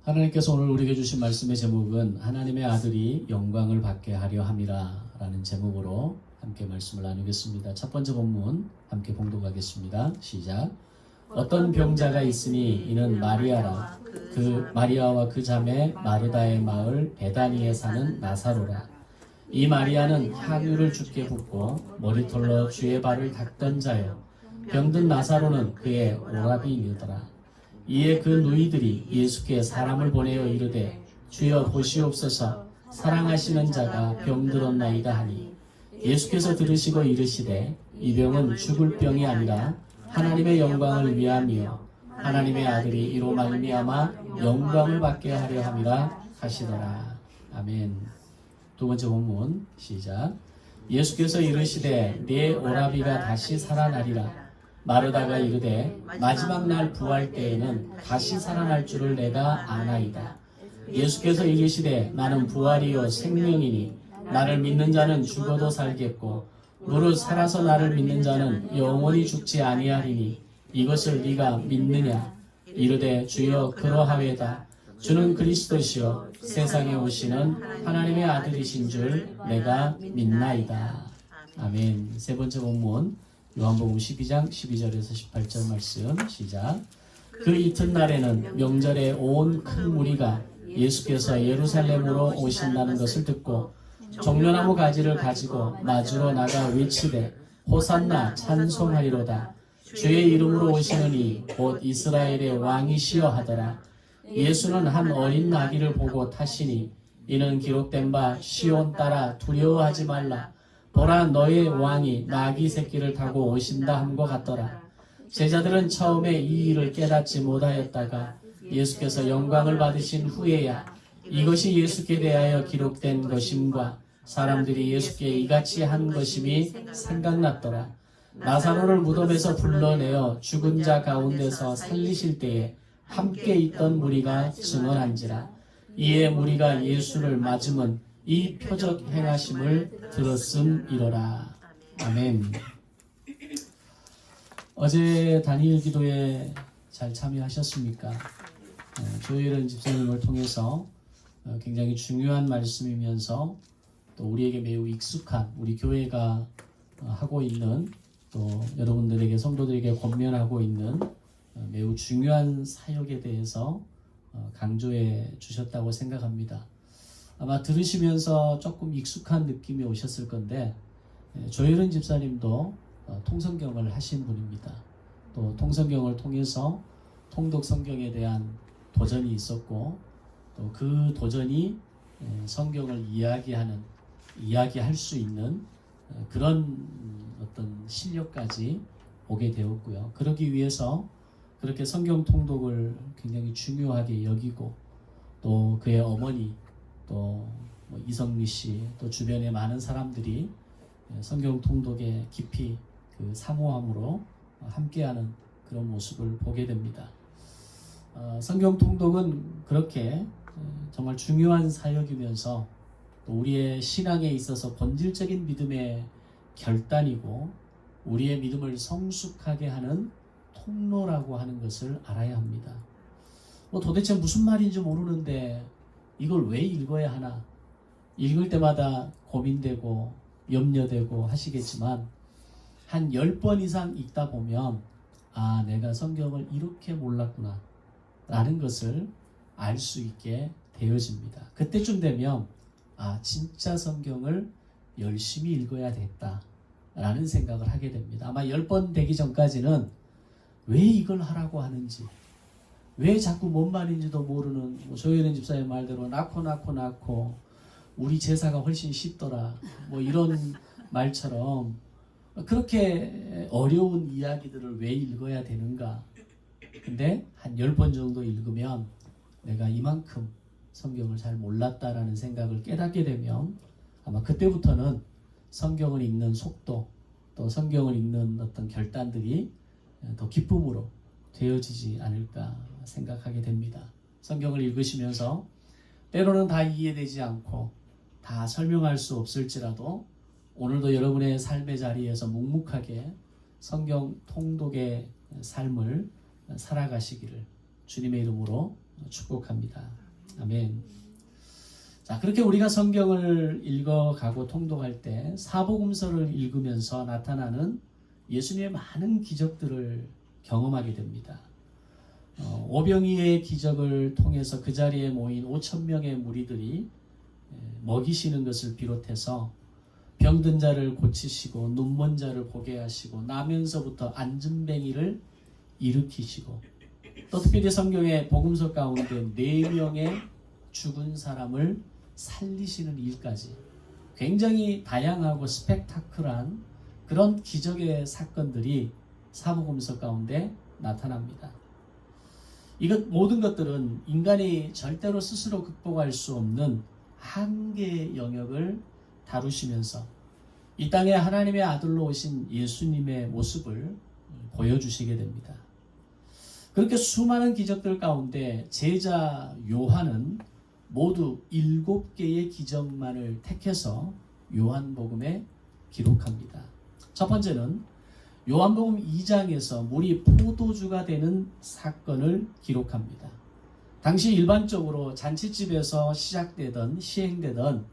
하나님께서 오늘 우리에게 주신 말씀의 제목은 하나님의 아들이 영광을 받게 하려 함이라 라는 제목으로 함께 말씀을 나누겠습니다. 첫 번째 본문 함께 봉독하겠습니다. 시작. 어떤 병자가 있으니 이는 마리아라. 그 마리아와 그 자매 마르다의 마을 베다니에 사는 나사로라. 이 마리아는 향유를 주께 붓고 머리털로 주의 발을 닦던 자요, 병든 나사로는 그의 오라비니더라. 이에 그 누이들이 예수께 사람을 보내어 이르되 주여 보시옵소서, 사랑하시는 자가 병들었나이다 하니, 예수께서 들으시고 이르시되 이 병은 죽을 병이 아니라 하나님의 영광을 위함이요 하나님의 아들이 이로 말미암아 영광을 받게 하려 함이라 하시더라. 아멘. 두 번째 본문 시작. 예수께서 이르시되 네 오라비가 다시 살아나리라. 마르다가 이르되 마지막 날 부활 때에는 다시 살아날 줄을 내가 아나이다. 예수께서 이르시되 나는 부활이요 생명이니 나를 믿는 자는 죽어도 살겠고 무릇 살아서 나를 믿는 자는 영원히 죽지 아니하리니 이것을 네가 믿느냐? 이르되 주여 그러하외다. 주는 그리스도시요 세상에 오시는 하나님의 아들이신 줄 내가 믿나이다. 아멘. 세 번째 본문 요한복음 12장 12절에서 18절 말씀 시작. 그 이튿날에는 명절에 온 큰 무리가 예수께서 예루살렘으로 오신다는 것을 듣고 종려나무 가지를 가지고 마주로 나가 외치되 호산나 찬송하리로다. 주의 이름으로 오시는 이 곧 이스라엘의 왕이시여 하더라. 예수는 한 어린 나귀를 보고 타시니 이는 기록된 바 시온 따라 두려워하지 말라. 보라 너의 왕이 나귀 새끼를 타고 오신다 함과 같더라. 제자들은 처음에 이 일을 깨닫지 못하였다가 예수께서 영광을 받으신 후에야 이것이 예수께 대하여 기록된 것임과 사람들이 예수께 이같이 한 것임이 생각났더라. 나사로를 무덤에서 불러내어 죽은 자 가운데서 살리실 때에 함께 있던 무리가 증언한지라. 이에 무리가 예수를 맞음은 이 표적 행하심을 들었음이로라. 아멘. 어제 단일 기도에 잘 참여하셨습니까? 조혜련 집사님을 통해서 굉장히 중요한 말씀이면서 또 우리에게 매우 익숙한, 우리 교회가 하고 있는, 또 여러분들에게 성도들에게 권면하고 있는 매우 중요한 사역에 대해서 강조해 주셨다고 생각합니다. 아마 들으시면서 조금 익숙한 느낌이 오셨을 건데, 조혜련 집사님도 통성경을 하신 분입니다. 또 통성경을 통해서 통독 성경에 대한 도전이 있었고, 또 그 도전이 성경을 이야기할 수 있는 그런 어떤 실력까지 오게 되었고요. 그러기 위해서 그렇게 성경 통독을 굉장히 중요하게 여기고, 또 그의 어머니, 또 이성미 씨, 또 주변의 많은 사람들이 성경 통독에 깊이 그 사모함으로 함께하는 그런 모습을 보게 됩니다. 성경 통독은 그렇게 정말 중요한 사역이면서 또 우리의 신앙에 있어서 본질적인 믿음의 결단이고 우리의 믿음을 성숙하게 하는 통로라고 하는 것을 알아야 합니다. 도대체 무슨 말인지 모르는데 이걸 왜 읽어야 하나? 읽을 때마다 고민되고 염려되고 하시겠지만 한 10번 이상 읽다 보면 내가 성경을 이렇게 몰랐구나 라는 것을 알 수 있게 되어집니다. 그때쯤 되면 진짜 성경을 열심히 읽어야 됐다 라는 생각을 하게 됩니다. 아마 10번 되기 전까지는 왜 이걸 하라고 하는지, 왜 자꾸 뭔 말인지도 모르는 조혜련 집사의 말대로 낳고 우리 제사가 훨씬 쉽더라 이런 말처럼 그렇게 어려운 이야기들을 왜 읽어야 되는가. 근데 한 10번 정도 읽으면 내가 이만큼 성경을 잘 몰랐다라는 생각을 깨닫게 되면 아마 그때부터는 성경을 읽는 속도, 또 성경을 읽는 어떤 결단들이 더 기쁨으로 되어지지 않을까 생각하게 됩니다. 성경을 읽으시면서 때로는 다 이해되지 않고 다 설명할 수 없을지라도 오늘도 여러분의 삶의 자리에서 묵묵하게 성경 통독의 삶을 살아가시기를 주님의 이름으로 축복합니다. 아멘. 자, 그렇게 우리가 성경을 읽어가고 통독할 때 사복음서를 읽으면서 나타나는 예수님의 많은 기적들을 경험하게 됩니다. 오병이의 기적을 통해서 그 자리에 모인 5,000명의 무리들이 먹이시는 것을 비롯해서 병든 자를 고치시고 눈먼 자를 보게 하시고 나면서부터 앉은뱅이를 일으키시고 또 특별히 성경의 복음서 가운데 4명의 죽은 사람을 살리시는 일까지 굉장히 다양하고 스펙타클한 그런 기적의 사건들이 사복음서 가운데 나타납니다. 이것 모든 것들은 인간이 절대로 스스로 극복할 수 없는 한계의 영역을 다루시면서 이 땅에 하나님의 아들로 오신 예수님의 모습을 보여주시게 됩니다. 그렇게 수많은 기적들 가운데 제자 요한은 모두 7개의 기적만을 택해서 요한복음에 기록합니다. 첫 번째는 요한복음 2장에서 물이 포도주가 되는 사건을 기록합니다. 당시 일반적으로 잔치집에서 시행되던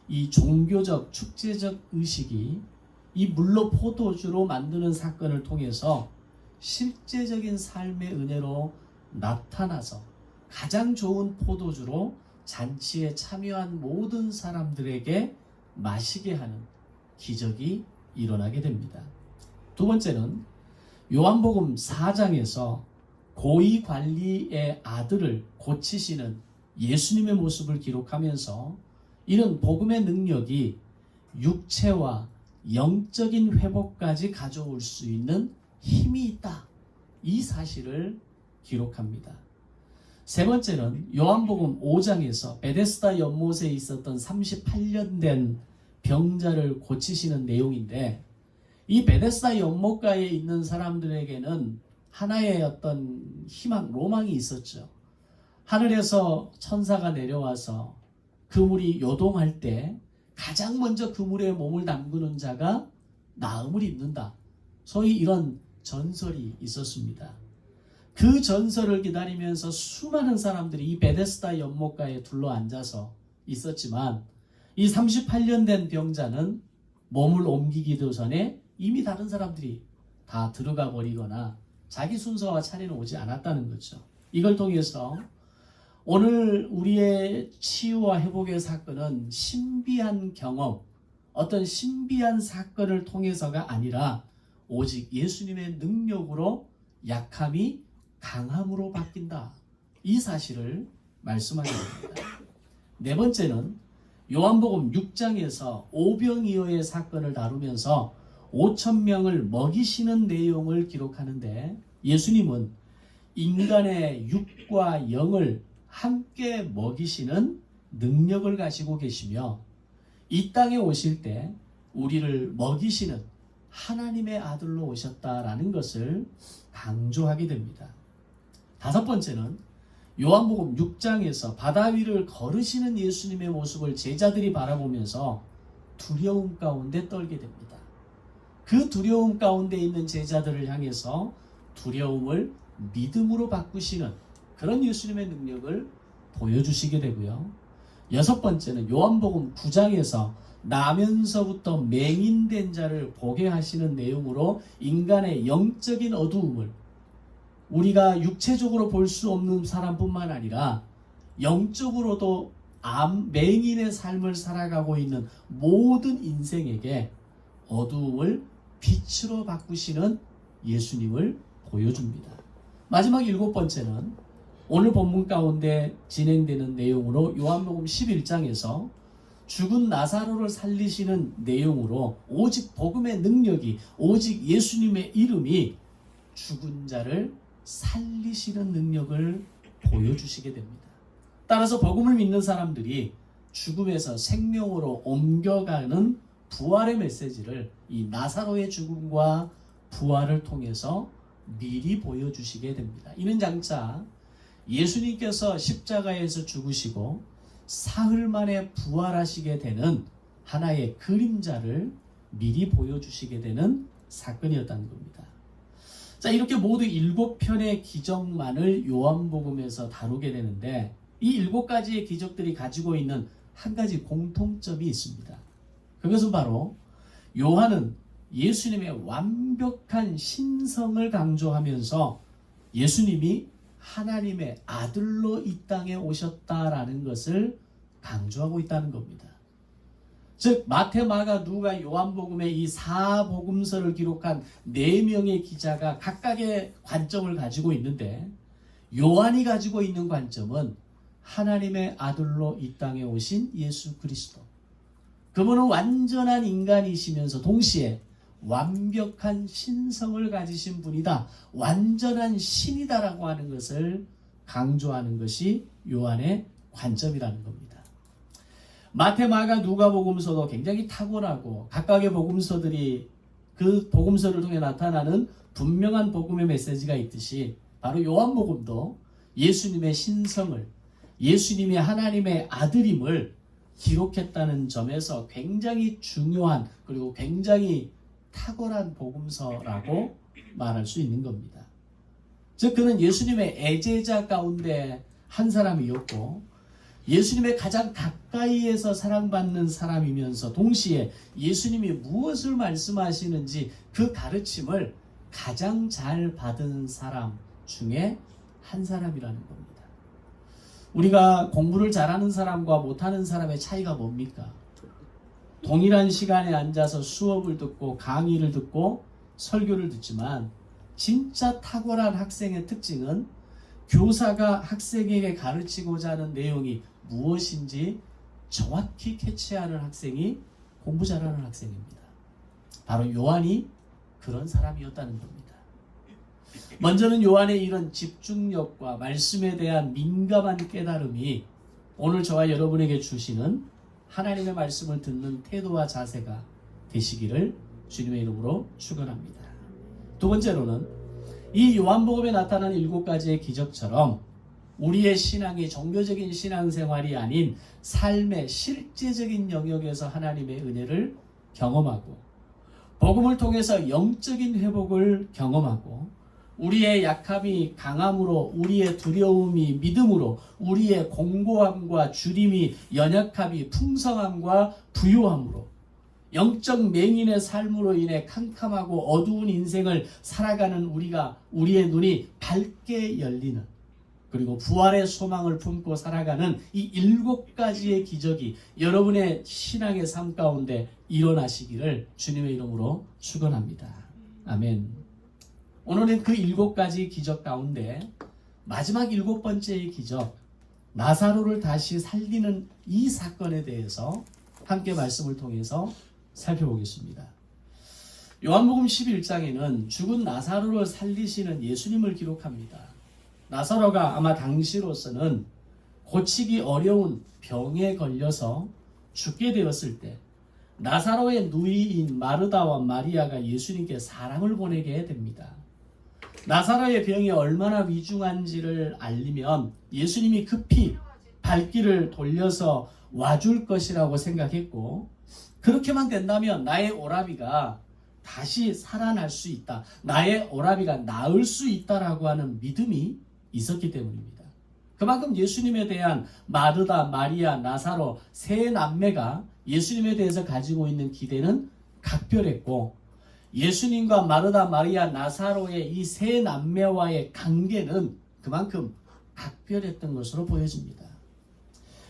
이 종교적, 축제적 의식이 이 물로 포도주로 만드는 사건을 통해서 실제적인 삶의 은혜로 나타나서 가장 좋은 포도주로 잔치에 참여한 모든 사람들에게 마시게 하는 기적이 일어나게 됩니다. 두 번째는 요한복음 4장에서 고위관리의 아들을 고치시는 예수님의 모습을 기록하면서 이런 복음의 능력이 육체와 영적인 회복까지 가져올 수 있는 힘이 있다. 이 사실을 기록합니다. 세 번째는 요한복음 5장에서 베데스다 연못에 있었던 38년 된 병자를 고치시는 내용인데 이 베데스다 연못가에 있는 사람들에게는 하나의 어떤 희망, 로망이 있었죠. 하늘에서 천사가 내려와서 그 물이 요동할 때 가장 먼저 그 물에 몸을 담그는 자가 나음을 입는다. 소위 이런 전설이 있었습니다. 그 전설을 기다리면서 수많은 사람들이 이 베데스다 연못가에 둘러앉아서 있었지만 이 38년 된 병자는 몸을 옮기기도 전에 이미 다른 사람들이 다 들어가 버리거나 자기 순서와 차례는 오지 않았다는 거죠. 이걸 통해서 오늘 우리의 치유와 회복의 사건은 신비한 경험, 어떤 신비한 사건을 통해서가 아니라 오직 예수님의 능력으로 약함이 강함으로 바뀐다. 이 사실을 말씀하게 됩니다. 네 번째는 요한복음 6장에서 오병이어의 사건을 다루면서 5,000명을 먹이시는 내용을 기록하는데 예수님은 인간의 육과 영을 함께 먹이시는 능력을 가지고 계시며 이 땅에 오실 때 우리를 먹이시는 하나님의 아들로 오셨다라는 것을 강조하게 됩니다. 다섯 번째는 요한복음 6장에서 바다 위를 걸으시는 예수님의 모습을 제자들이 바라보면서 두려움 가운데 떨게 됩니다. 그 두려움 가운데 있는 제자들을 향해서 두려움을 믿음으로 바꾸시는 그런 예수님의 능력을 보여주시게 되고요. 여섯 번째는 요한복음 9장에서 나면서부터 맹인된 자를 보게 하시는 내용으로 인간의 영적인 어두움을 우리가 육체적으로 볼 수 없는 사람뿐만 아니라 영적으로도 맹인의 삶을 살아가고 있는 모든 인생에게 어두움을 빛으로 바꾸시는 예수님을 보여줍니다. 마지막 일곱 번째는 오늘 본문 가운데 진행되는 내용으로 요한복음 11장에서 죽은 나사로를 살리시는 내용으로 오직 복음의 능력이 오직 예수님의 이름이 죽은 자를 살리시는 능력을 보여주시게 됩니다. 따라서 복음을 믿는 사람들이 죽음에서 생명으로 옮겨가는 부활의 메시지를 이 나사로의 죽음과 부활을 통해서 미리 보여주시게 됩니다. 이는 장차 예수님께서 십자가에서 죽으시고 사흘 만에 부활하시게 되는 하나의 그림자를 미리 보여주시게 되는 사건이었다는 겁니다. 자, 이렇게 모두 7편의 기적만을 요한복음에서 다루게 되는데 이 7가지의 기적들이 가지고 있는 한 가지 공통점이 있습니다. 그것은 바로 요한은 예수님의 완벽한 신성을 강조하면서 예수님이 하나님의 아들로 이 땅에 오셨다라는 것을 강조하고 있다는 겁니다. 즉 마태, 마가, 누가, 요한복음의 이 4복음서를 기록한 4명의 기자가 각각의 관점을 가지고 있는데 요한이 가지고 있는 관점은 하나님의 아들로 이 땅에 오신 예수 그리스도. 그분은 완전한 인간이시면서 동시에 완벽한 신성을 가지신 분이다. 완전한 신이다라고 하는 것을 강조하는 것이 요한의 관점이라는 겁니다. 마태, 마가, 누가복음서도 굉장히 탁월하고 각각의 복음서들이 그 복음서를 통해 나타나는 분명한 복음의 메시지가 있듯이 바로 요한복음도 예수님의 신성을, 예수님이 하나님의 아들임을 기록했다는 점에서 굉장히 중요한 그리고 굉장히 탁월한 복음서라고 말할 수 있는 겁니다. 즉 그는 예수님의 애제자 가운데 한 사람이었고 예수님의 가장 가까이에서 사랑받는 사람이면서 동시에 예수님이 무엇을 말씀하시는지 그 가르침을 가장 잘 받은 사람 중에 한 사람이라는 겁니다. 우리가 공부를 잘하는 사람과 못하는 사람의 차이가 뭡니까? 동일한 시간에 앉아서 수업을 듣고 강의를 듣고 설교를 듣지만 진짜 탁월한 학생의 특징은 교사가 학생에게 가르치고자 하는 내용이 무엇인지 정확히 캐치하는 학생이 공부 잘하는 학생입니다. 바로 요한이 그런 사람이었다는 겁니다. 먼저는 요한의 이런 집중력과 말씀에 대한 민감한 깨달음이 오늘 저와 여러분에게 주시는 하나님의 말씀을 듣는 태도와 자세가 되시기를 주님의 이름으로 축원합니다. 두 번째로는 이 요한복음에 나타난 7가지의 기적처럼 우리의 신앙이 종교적인 신앙생활이 아닌 삶의 실제적인 영역에서 하나님의 은혜를 경험하고 복음을 통해서 영적인 회복을 경험하고 우리의 약함이 강함으로 우리의 두려움이 믿음으로 우리의 공고함과 주림이 연약함이 풍성함과 부요함으로 영적 맹인의 삶으로 인해 캄캄하고 어두운 인생을 살아가는 우리의 눈이 밝게 열리는 그리고 부활의 소망을 품고 살아가는 이 7가지의 기적이 여러분의 신앙의 삶 가운데 일어나시기를 주님의 이름으로 축원합니다. 아멘. 오늘은 그 7가지 기적 가운데 마지막 7번째의 기적 나사로를 다시 살리는 이 사건에 대해서 함께 말씀을 통해서 살펴보겠습니다. 요한복음 11장에는 죽은 나사로를 살리시는 예수님을 기록합니다. 나사로가 아마 당시로서는 고치기 어려운 병에 걸려서 죽게 되었을 때 나사로의 누이인 마르다와 마리아가 예수님께 사랑을 보내게 됩니다. 나사로의 병이 얼마나 위중한지를 알리면 예수님이 급히 발길을 돌려서 와줄 것이라고 생각했고 그렇게만 된다면 나의 오라비가 다시 살아날 수 있다. 나의 오라비가 나을 수 있다라고 하는 믿음이 있었기 때문입니다. 그만큼 예수님에 대한 마르다, 마리아, 나사로 세 남매가 예수님에 대해서 가지고 있는 기대는 각별했고 예수님과 마르다, 마리아, 나사로의 이 세 남매와의 관계는 그만큼 각별했던 것으로 보여집니다.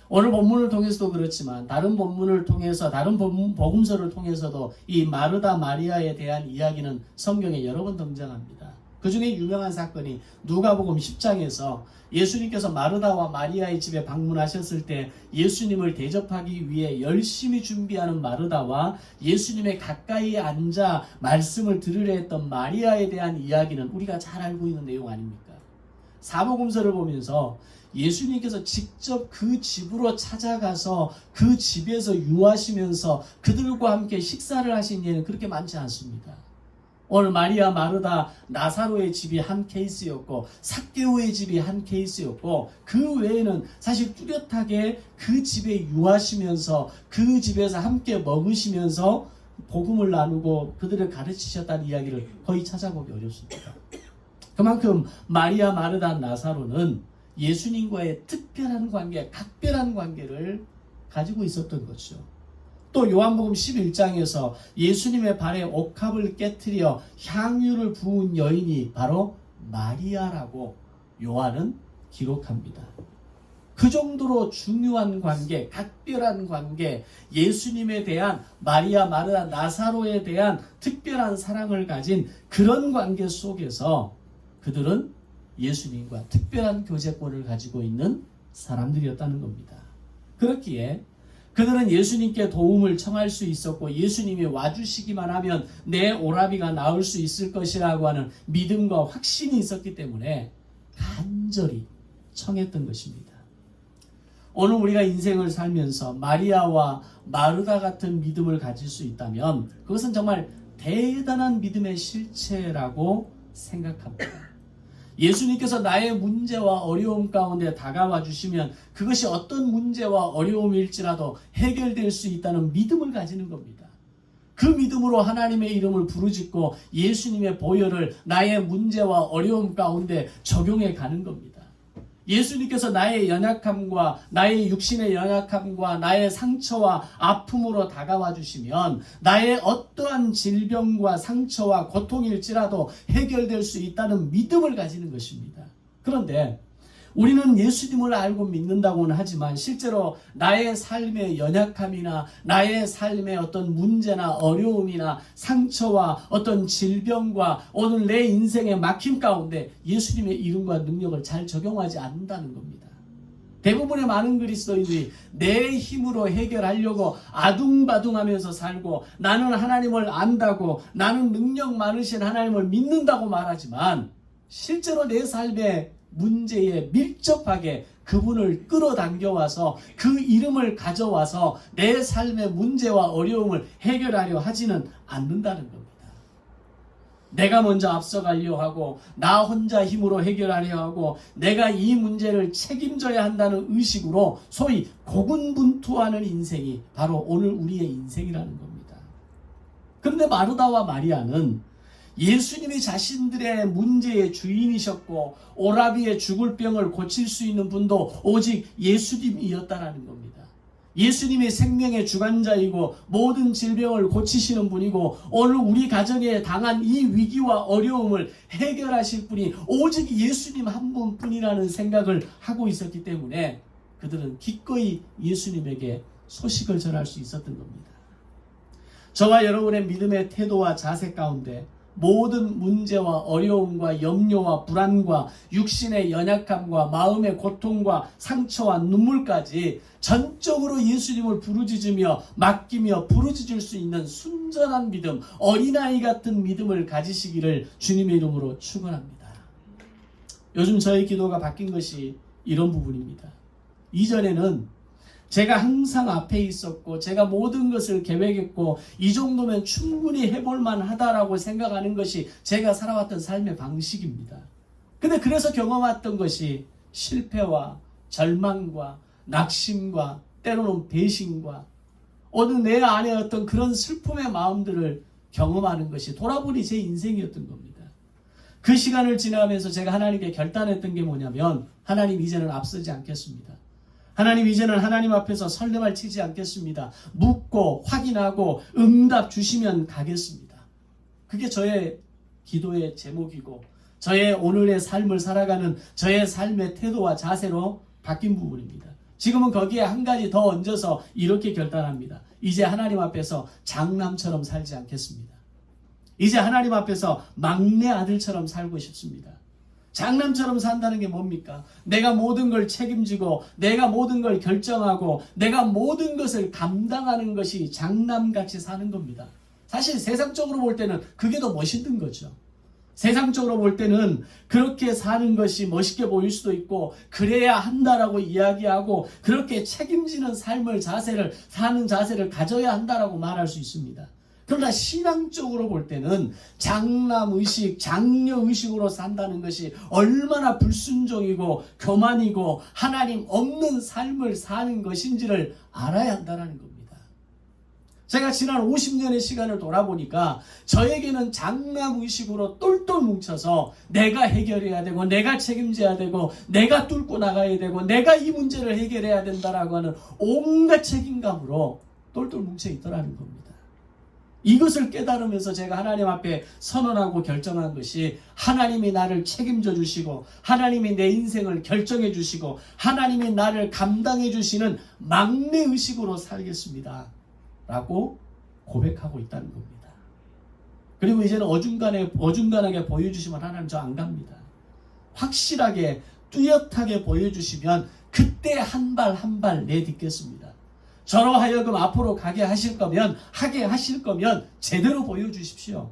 오늘 본문을 통해서도 그렇지만 다른 본문을 통해서 다른 복음서를 통해서도 이 마르다, 마리아에 대한 이야기는 성경에 여러 번 등장합니다. 그 중에 유명한 사건이 누가복음 10장에서 예수님께서 마르다와 마리아의 집에 방문하셨을 때 예수님을 대접하기 위해 열심히 준비하는 마르다와 예수님의 가까이 앉아 말씀을 들으려 했던 마리아에 대한 이야기는 우리가 잘 알고 있는 내용 아닙니까? 사복음서를 보면서 예수님께서 직접 그 집으로 찾아가서 그 집에서 유하시면서 그들과 함께 식사를 하신 예는 그렇게 많지 않습니다. 오늘 마리아, 마르다, 나사로의 집이 한 케이스였고 삭개오의 집이 한 케이스였고 그 외에는 사실 뚜렷하게 그 집에 유하시면서 그 집에서 함께 먹으시면서 복음을 나누고 그들을 가르치셨다는 이야기를 거의 찾아보기 어렵습니다. 그만큼 마리아, 마르다, 나사로는 예수님과의 특별한 관계, 각별한 관계를 가지고 있었던 거죠. 또 요한복음 11장에서 예수님의 발에 옥합을 깨트려 향유를 부은 여인이 바로 마리아라고 요한은 기록합니다. 그 정도로 중요한 관계, 각별한 관계, 예수님에 대한 마리아, 마르다, 나사로에 대한 특별한 사랑을 가진 그런 관계 속에서 그들은 예수님과 특별한 교제권을 가지고 있는 사람들이었다는 겁니다. 그렇기에 그들은 예수님께 도움을 청할 수 있었고 예수님이 와주시기만 하면 내 오라비가 나을 수 있을 것이라고 하는 믿음과 확신이 있었기 때문에 간절히 청했던 것입니다. 오늘 우리가 인생을 살면서 마리아와 마르다 같은 믿음을 가질 수 있다면 그것은 정말 대단한 믿음의 실체라고 생각합니다. 예수님께서 나의 문제와 어려움 가운데 다가와 주시면 그것이 어떤 문제와 어려움일지라도 해결될 수 있다는 믿음을 가지는 겁니다. 그 믿음으로 하나님의 이름을 부르짖고 예수님의 보혈을 나의 문제와 어려움 가운데 적용해 가는 겁니다. 예수님께서 나의 연약함과 나의 육신의 연약함과 나의 상처와 아픔으로 다가와 주시면 나의 어떠한 질병과 상처와 고통일지라도 해결될 수 있다는 믿음을 가지는 것입니다. 그런데 우리는 예수님을 알고 믿는다고는 하지만 실제로 나의 삶의 연약함이나 나의 삶의 어떤 문제나 어려움이나 상처와 어떤 질병과 오늘 내 인생의 막힘 가운데 예수님의 이름과 능력을 잘 적용하지 않는다는 겁니다. 대부분의 많은 그리스도인들이 내 힘으로 해결하려고 아둥바둥하면서 살고 나는 하나님을 안다고 나는 능력 많으신 하나님을 믿는다고 말하지만 실제로 내 삶의 문제에 밀접하게 그분을 끌어당겨와서 그 이름을 가져와서 내 삶의 문제와 어려움을 해결하려 하지는 않는다는 겁니다. 내가 먼저 앞서가려 하고 나 혼자 힘으로 해결하려 하고 내가 이 문제를 책임져야 한다는 의식으로 소위 고군분투하는 인생이 바로 오늘 우리의 인생이라는 겁니다. 그런데 마르다와 마리아는 예수님이 자신들의 문제의 주인이셨고 오라비의 죽을 병을 고칠 수 있는 분도 오직 예수님이었다라는 겁니다. 예수님이 생명의 주관자이고 모든 질병을 고치시는 분이고 오늘 우리 가정에 당한 이 위기와 어려움을 해결하실 분이 오직 예수님 한 분뿐이라는 생각을 하고 있었기 때문에 그들은 기꺼이 예수님에게 소식을 전할 수 있었던 겁니다. 저와 여러분의 믿음의 태도와 자세 가운데 모든 문제와 어려움과 염려와 불안과 육신의 연약함과 마음의 고통과 상처와 눈물까지 전적으로 예수님을 부르짖으며 맡기며 부르짖을 수 있는 순전한 믿음, 어린아이 같은 믿음을 가지시기를 주님의 이름으로 축원합니다. 요즘 저의 기도가 바뀐 것이 이런 부분입니다. 이전에는 제가 항상 앞에 있었고 제가 모든 것을 계획했고 이 정도면 충분히 해볼 만하다라고 생각하는 것이 제가 살아왔던 삶의 방식입니다. 근데 그래서 경험했던 것이 실패와 절망과 낙심과 때로는 배신과 오늘 내 안에 어떤 그런 슬픔의 마음들을 경험하는 것이 돌아보니 제 인생이었던 겁니다. 그 시간을 지나면서 제가 하나님께 결단했던 게 뭐냐면 하나님 이제는 앞서지 않겠습니다. 하나님 이제는 하나님 앞에서 설레발 치지 않겠습니다. 묻고 확인하고 응답 주시면 가겠습니다. 그게 저의 기도의 제목이고 저의 오늘의 삶을 살아가는 저의 삶의 태도와 자세로 바뀐 부분입니다. 지금은 거기에 한 가지 더 얹어서 이렇게 결단합니다. 이제 하나님 앞에서 장남처럼 살지 않겠습니다. 이제 하나님 앞에서 막내 아들처럼 살고 싶습니다. 장남처럼 산다는 게 뭡니까? 내가 모든 걸 책임지고 내가 모든 걸 결정하고 내가 모든 것을 감당하는 것이 장남같이 사는 겁니다. 사실 세상적으로 볼 때는 그게 더 멋있는 거죠. 세상적으로 볼 때는 그렇게 사는 것이 멋있게 보일 수도 있고 그래야 한다라고 이야기하고 그렇게 책임지는 삶을 사는 자세를 가져야 한다라고 말할 수 있습니다. 그러나 신앙적으로 볼 때는 장남의식, 장녀의식으로 산다는 것이 얼마나 불순종이고 교만이고 하나님 없는 삶을 사는 것인지를 알아야 한다는 겁니다. 제가 지난 50년의 시간을 돌아보니까 저에게는 장남의식으로 똘똘 뭉쳐서 내가 해결해야 되고 내가 책임져야 되고 내가 뚫고 나가야 되고 내가 이 문제를 해결해야 된다라고 하는 온갖 책임감으로 똘똘 뭉쳐 있더라는 겁니다. 이것을 깨달으면서 제가 하나님 앞에 선언하고 결정한 것이 하나님이 나를 책임져 주시고 하나님이 내 인생을 결정해 주시고 하나님이 나를 감당해 주시는 막내의식으로 살겠습니다 라고 고백하고 있다는 겁니다. 그리고 이제는 어중간하게 보여주시면 하나님 저 안 갑니다. 확실하게 뚜렷하게 보여주시면 그때 한 발 한 발 내딛겠습니다. 저로 하여금 앞으로 하게 하실 거면 제대로 보여주십시오.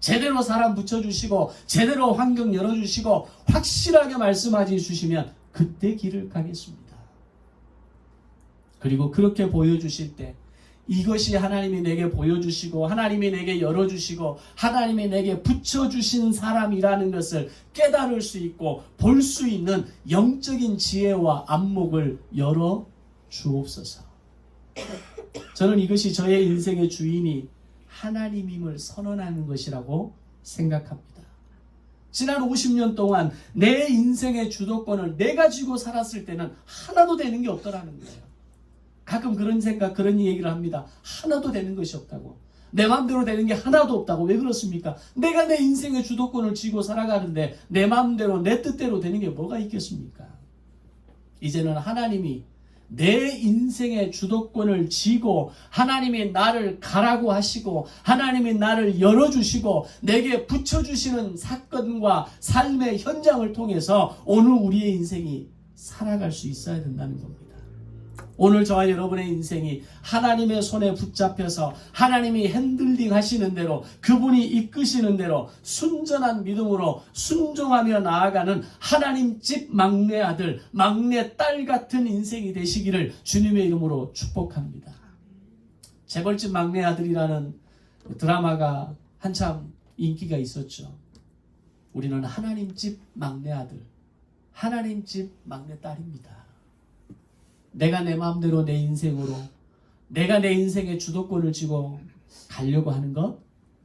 제대로 사람 붙여주시고 제대로 환경 열어주시고 확실하게 말씀하시 주시면 그때 길을 가겠습니다. 그리고 그렇게 보여주실 때 이것이 하나님이 내게 보여주시고 하나님이 내게 열어주시고 하나님이 내게 붙여주신 사람이라는 것을 깨달을 수 있고 볼 수 있는 영적인 지혜와 안목을 열어 주옵소서. 저는 이것이 저의 인생의 주인이 하나님임을 선언하는 것이라고 생각합니다. 지난 50년 동안 내 인생의 주도권을 내가 쥐고 살았을 때는 하나도 되는 게 없더라는 거예요. 가끔 그런 생각, 그런 얘기를 합니다. 하나도 되는 것이 없다고. 내 마음대로 되는 게 하나도 없다고. 왜 그렇습니까? 내가 내 인생의 주도권을 쥐고 살아가는데 내 마음대로 내 뜻대로 되는 게 뭐가 있겠습니까? 이제는 하나님이 내 인생의 주도권을 쥐고 하나님이 나를 가라고 하시고 하나님이 나를 열어주시고 내게 붙여주시는 사건과 삶의 현장을 통해서 오늘 우리의 인생이 살아갈 수 있어야 된다는 겁니다. 오늘 저와 여러분의 인생이 하나님의 손에 붙잡혀서 하나님이 핸들링 하시는 대로 그분이 이끄시는 대로 순전한 믿음으로 순종하며 나아가는 하나님 집 막내 아들, 막내 딸 같은 인생이 되시기를 주님의 이름으로 축복합니다. 재벌집 막내 아들이라는 드라마가 한참 인기가 있었죠. 우리는 하나님 집 막내 아들, 하나님 집 막내 딸입니다. 내가 내 마음대로 내 인생으로 내가 내 인생의 주도권을 쥐고 가려고 하는 것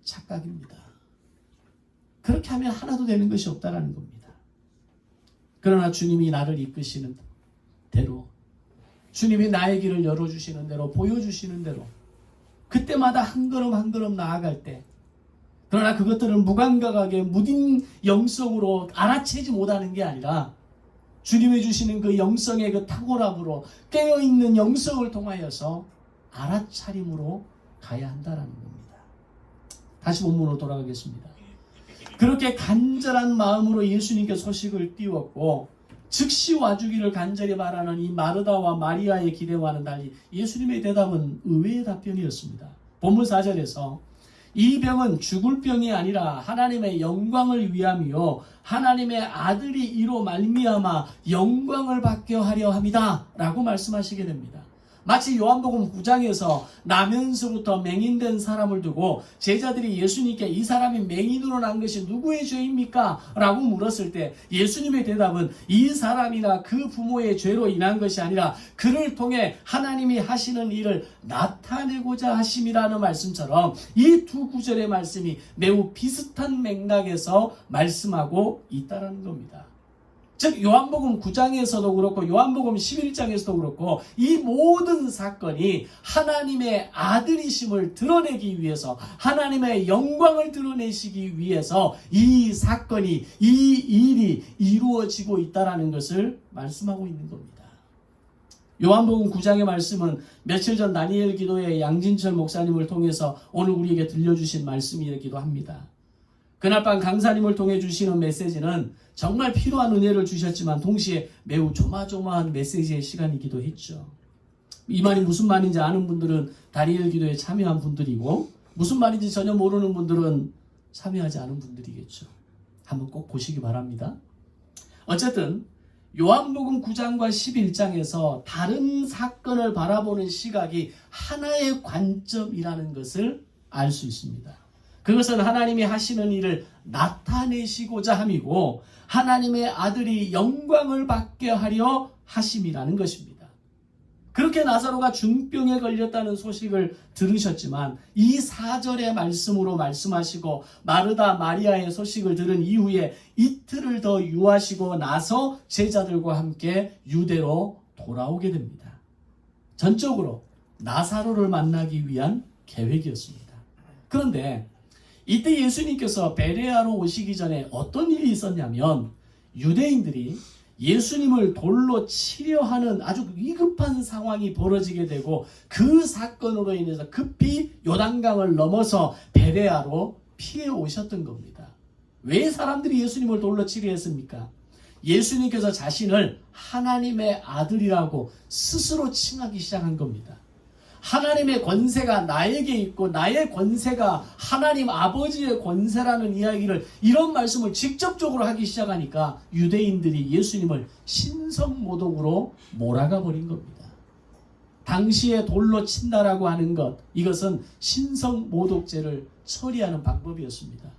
착각입니다. 그렇게 하면 하나도 되는 것이 없다는 겁니다. 그러나 주님이 나를 이끄시는 대로 주님이 나의 길을 열어주시는 대로 보여주시는 대로 그때마다 한 걸음 한 걸음 나아갈 때 그러나 그것들을 무감각하게 무딘 영성으로 알아채지 못하는 게 아니라 주님이 주시는 그 영성의 그 탁월함으로 깨어있는 영성을 통하여서 알아차림으로 가야 한다는 겁니다. 다시 본문으로 돌아가겠습니다. 그렇게 간절한 마음으로 예수님께 소식을 띄웠고 즉시 와주기를 간절히 바라는 이 마르다와 마리아의 기대와는 달리 예수님의 대답은 의외의 답변이었습니다. 본문 4절에서 이 병은 죽을 병이 아니라 하나님의 영광을 위함이요 하나님의 아들이 이로 말미암아 영광을 받게 하려 함이다 라고 말씀하시게 됩니다. 마치 요한복음 9장에서 나면서부터 맹인된 사람을 두고 제자들이 예수님께 이 사람이 맹인으로 난 것이 누구의 죄입니까? 라고 물었을 때 예수님의 대답은 이 사람이나 그 부모의 죄로 인한 것이 아니라 그를 통해 하나님이 하시는 일을 나타내고자 하심이라는 말씀처럼 이 두 구절의 말씀이 매우 비슷한 맥락에서 말씀하고 있다는 겁니다. 즉 요한복음 9장에서도 그렇고 요한복음 11장에서도 그렇고 이 모든 사건이 하나님의 아들이심을 드러내기 위해서 하나님의 영광을 드러내시기 위해서 이 사건이 이 일이 이루어지고 있다는 것을 말씀하고 있는 겁니다. 요한복음 9장의 말씀은 며칠 전 다니엘 기도회 양진철 목사님을 통해서 오늘 우리에게 들려주신 말씀이기도 합니다. 그날 밤 강사님을 통해 주시는 메시지는 정말 필요한 은혜를 주셨지만 동시에 매우 조마조마한 메시지의 시간이기도 했죠. 이 말이 무슨 말인지 아는 분들은 다니엘 기도에 참여한 분들이고 무슨 말인지 전혀 모르는 분들은 참여하지 않은 분들이겠죠. 한번 꼭 보시기 바랍니다. 어쨌든 요한복음 9장과 11장에서 다른 사건을 바라보는 시각이 하나의 관점이라는 것을 알 수 있습니다. 그것은 하나님이 하시는 일을 나타내시고자 함이고 하나님의 아들이 영광을 받게 하려 하심이라는 것입니다. 그렇게 나사로가 중병에 걸렸다는 소식을 들으셨지만 이 4절의 말씀으로 말씀하시고 마르다 마리아의 소식을 들은 이후에 이틀을 더 유하시고 나서 제자들과 함께 유대로 돌아오게 됩니다. 전적으로 나사로를 만나기 위한 계획이었습니다. 그런데 이때 예수님께서 베레아로 오시기 전에 어떤 일이 있었냐면 유대인들이 예수님을 돌로 치려 하는 아주 위급한 상황이 벌어지게 되고 그 사건으로 인해서 급히 요단강을 넘어서 베레아로 피해 오셨던 겁니다. 왜 사람들이 예수님을 돌로 치려 했습니까? 예수님께서 자신을 하나님의 아들이라고 스스로 칭하기 시작한 겁니다. 하나님의 권세가 나에게 있고 나의 권세가 하나님 아버지의 권세라는 이야기를, 이런 말씀을 직접적으로 하기 시작하니까 유대인들이 예수님을 신성모독으로 몰아가 버린 겁니다. 당시에 돌로 친다라고 하는 것, 이것은 신성모독죄를 처리하는 방법이었습니다.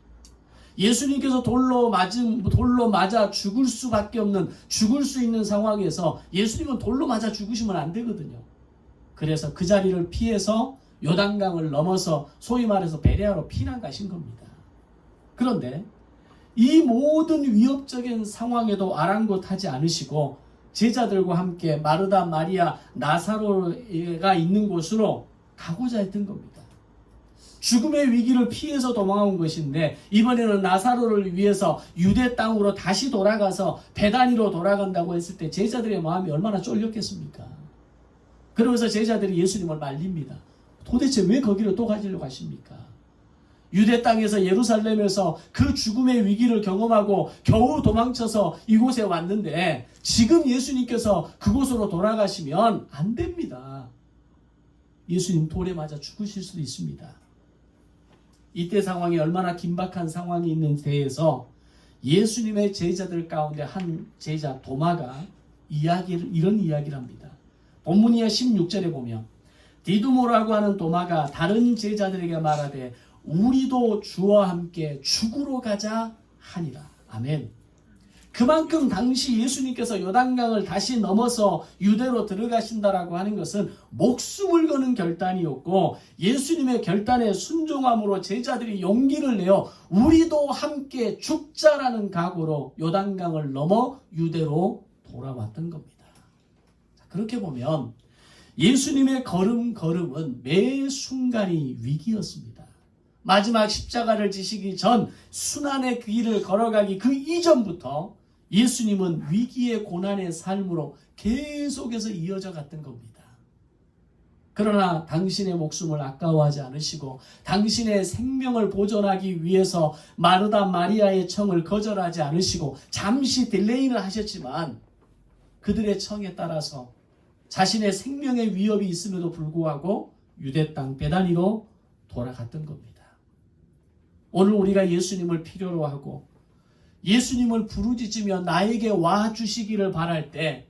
예수님께서 돌로 맞아 죽을 수밖에 없는, 죽을 수 있는 상황에서 예수님은 돌로 맞아 죽으시면 안 되거든요. 그래서 그 자리를 피해서 요단강을 넘어서 소위 말해서 베레아로 피난 가신 겁니다. 그런데 이 모든 위협적인 상황에도 아랑곳하지 않으시고 제자들과 함께 마르다, 마리아, 나사로가 있는 곳으로 가고자 했던 겁니다. 죽음의 위기를 피해서 도망온 것인데 이번에는 나사로를 위해서 유대 땅으로 다시 돌아가서 베다니로 돌아간다고 했을 때 제자들의 마음이 얼마나 쫄렸겠습니까? 그러면서 제자들이 예수님을 말립니다. 도대체 왜 거기를 또 가지려고 하십니까? 유대 땅에서 예루살렘에서 그 죽음의 위기를 경험하고 겨우 도망쳐서 이곳에 왔는데 지금 예수님께서 그곳으로 돌아가시면 안 됩니다. 예수님 돌에 맞아 죽으실 수도 있습니다. 이때 상황이 얼마나 긴박한 상황이 있는 데에서 예수님의 제자들 가운데 한 제자 도마가 이런 이야기를 합니다. 본문 이하 16절에 보면 디두모라고 하는 도마가 다른 제자들에게 말하되 우리도 주와 함께 죽으러 가자 하니라. 아멘. 그만큼 당시 예수님께서 요단강을 다시 넘어서 유대로 들어가신다라고 하는 것은 목숨을 거는 결단이었고 예수님의 결단에 순종함으로 제자들이 용기를 내어 우리도 함께 죽자라는 각오로 요단강을 넘어 유대로 돌아왔던 겁니다. 그렇게 보면 예수님의 걸음은 매 순간이 위기였습니다. 마지막 십자가를 지시기 전 순환의 길을 걸어가기 그 이전부터 예수님은 위기의 고난의 삶으로 계속해서 이어져 갔던 겁니다. 그러나 당신의 목숨을 아까워하지 않으시고 당신의 생명을 보존하기 위해서 마르다 마리아의 청을 거절하지 않으시고 잠시 딜레이는 하셨지만 그들의 청에 따라서 자신의 생명의 위협이 있음에도 불구하고 유대 땅 베다니로 돌아갔던 겁니다. 오늘 우리가 예수님을 필요로 하고 예수님을 부르짖으며 나에게 와주시기를 바랄 때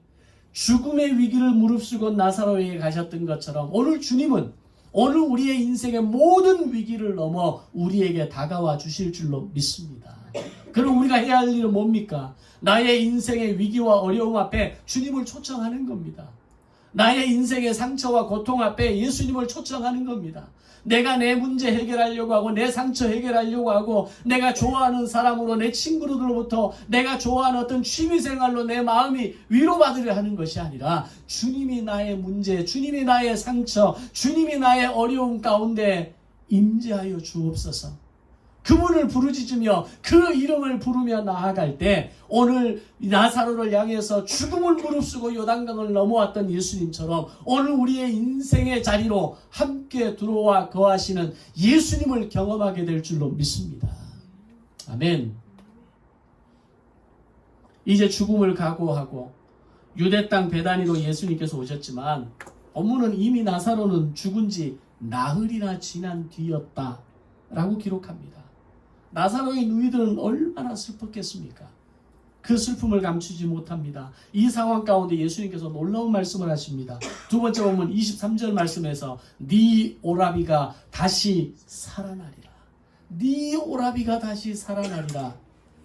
죽음의 위기를 무릅쓰고 나사로에게 가셨던 것처럼 오늘 주님은 오늘 우리의 인생의 모든 위기를 넘어 우리에게 다가와 주실 줄로 믿습니다. 그럼 우리가 해야 할 일은 뭡니까? 나의 인생의 위기와 어려움 앞에 주님을 초청하는 겁니다. 나의 인생의 상처와 고통 앞에 예수님을 초청하는 겁니다. 내가 내 문제 해결하려고 하고 내 상처 해결하려고 하고 내가 좋아하는 사람으로 내 친구들로부터 내가 좋아하는 어떤 취미생활로 내 마음이 위로받으려 하는 것이 아니라 주님이 나의 문제, 주님이 나의 상처, 주님이 나의 어려움 가운데 임재하여 주옵소서. 그분을 부르짖으며 그 이름을 부르며 나아갈 때 오늘 나사로를 향해서 죽음을 무릅쓰고 요단강을 넘어왔던 예수님처럼 오늘 우리의 인생의 자리로 함께 들어와 거하시는 예수님을 경험하게 될 줄로 믿습니다. 아멘. 이제 죽음을 각오하고 유대 땅 베다니로 예수님께서 오셨지만 본문은 이미 나사로는 죽은 지 나흘이나 지난 뒤였다 라고 기록합니다. 나사로의 누이들은 얼마나 슬펐겠습니까? 그 슬픔을 감추지 못합니다. 이 상황 가운데 예수님께서 놀라운 말씀을 하십니다. 두 번째 본문 23절 말씀에서 네 오라비가 다시 살아나리라. 네 오라비가 다시 살아나리라.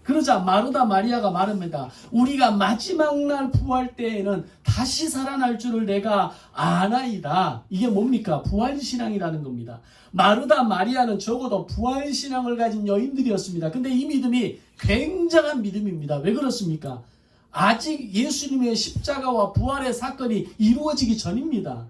그러자 마르다 마리아가 말합니다. 우리가 마지막 날 부활 때에는 다시 살아날 줄을 내가 아나이다. 이게 뭡니까? 부활신앙이라는 겁니다. 마르다 마리아는 적어도 부활신앙을 가진 여인들이었습니다. 근데 이 믿음이 굉장한 믿음입니다. 왜 그렇습니까? 아직 예수님의 십자가와 부활의 사건이 이루어지기 전입니다.